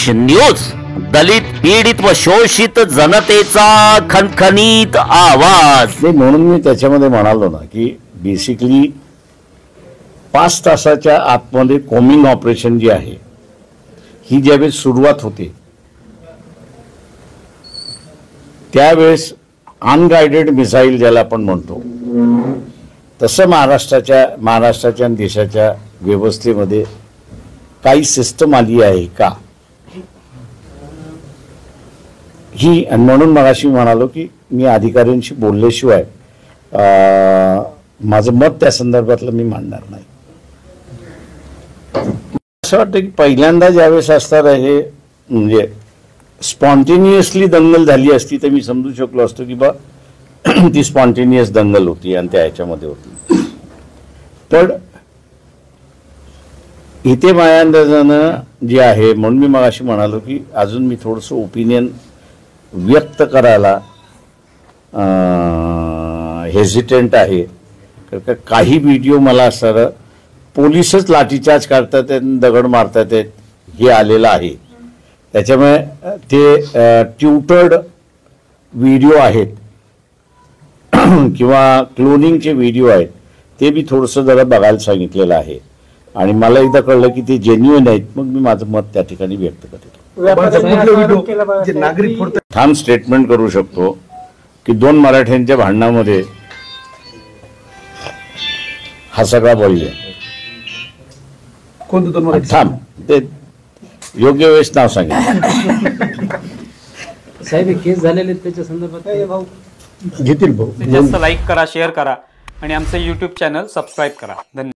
देश न्यूज, दलित पीडित व शोषित जनतेचा खणखणीत आवाज। म्हणून मी त्याच्यामध्ये म्हणालो ना की बेसिकली 5 तासाच्या आतमध्ये कॉमिंग ऑपरेशन जी आहे ही ज्यावेळेस सुरुवात होते त्यावेळेस अनगाइडेड मिसाईल ज्याला आपण म्हणतो तसं महाराष्ट्राच्या आणि देशाच्या व्यवस्थेमध्ये काही सिस्टम आली आहे का ही, आणि म्हणून मगाशी म्हणालो की मी अधिकाऱ्यांशी बोलल्याशिवाय माझं मत त्या संदर्भातलं मी मांडणार नाही। असं वाटतं की पहिल्यांदा ज्यावेळेस असतात हे म्हणजे स्पॉन्टेनियसली दंगल झाली असती तर मी समजू शकलो असतो की बा ती स्पॉन्टेनियस दंगल होती आणि त्या ह्याच्यामध्ये होती, पण इथे माझ्या अंदाजानं जे आहे म्हणून मी मगाशी म्हणालो की अजून मी थोडंसं ओपिनियन व्यक्त करायला हेजिटेंट आहे। कारण काही व्हिडिओ मला असं पोलिसच लाठीचार्ज करतात आणि दगड मारतात हे आलेलं आहे, त्याच्यामुळे ते ट्यूटर्ड व्हिडिओ आहेत किंवा क्लोनिंगचे व्हिडिओ आहेत ते मी थोडंसं जरा बघायला सांगितलेलं आहे आणि मला एकदा कळलं की ते जेन्युइन आहेत मग मी माझं मत त्या ठिकाणी व्यक्त करेन। ठाम स्टेटमेंट करू शकतो की 2 मराठ्यांच्या भांडणामध्ये हा सगळा बळी आहे। कोणते 2 मराठे? थांब, ते योग्य वेळेस नाव सांगितलं साहेब केस झालेले त्याच्या संदर्भात घेतील भाऊ। जास्त लाईक करा, शेअर करा आणि आमचं YouTube चॅनल सबस्क्राईब करा। धन्यवाद।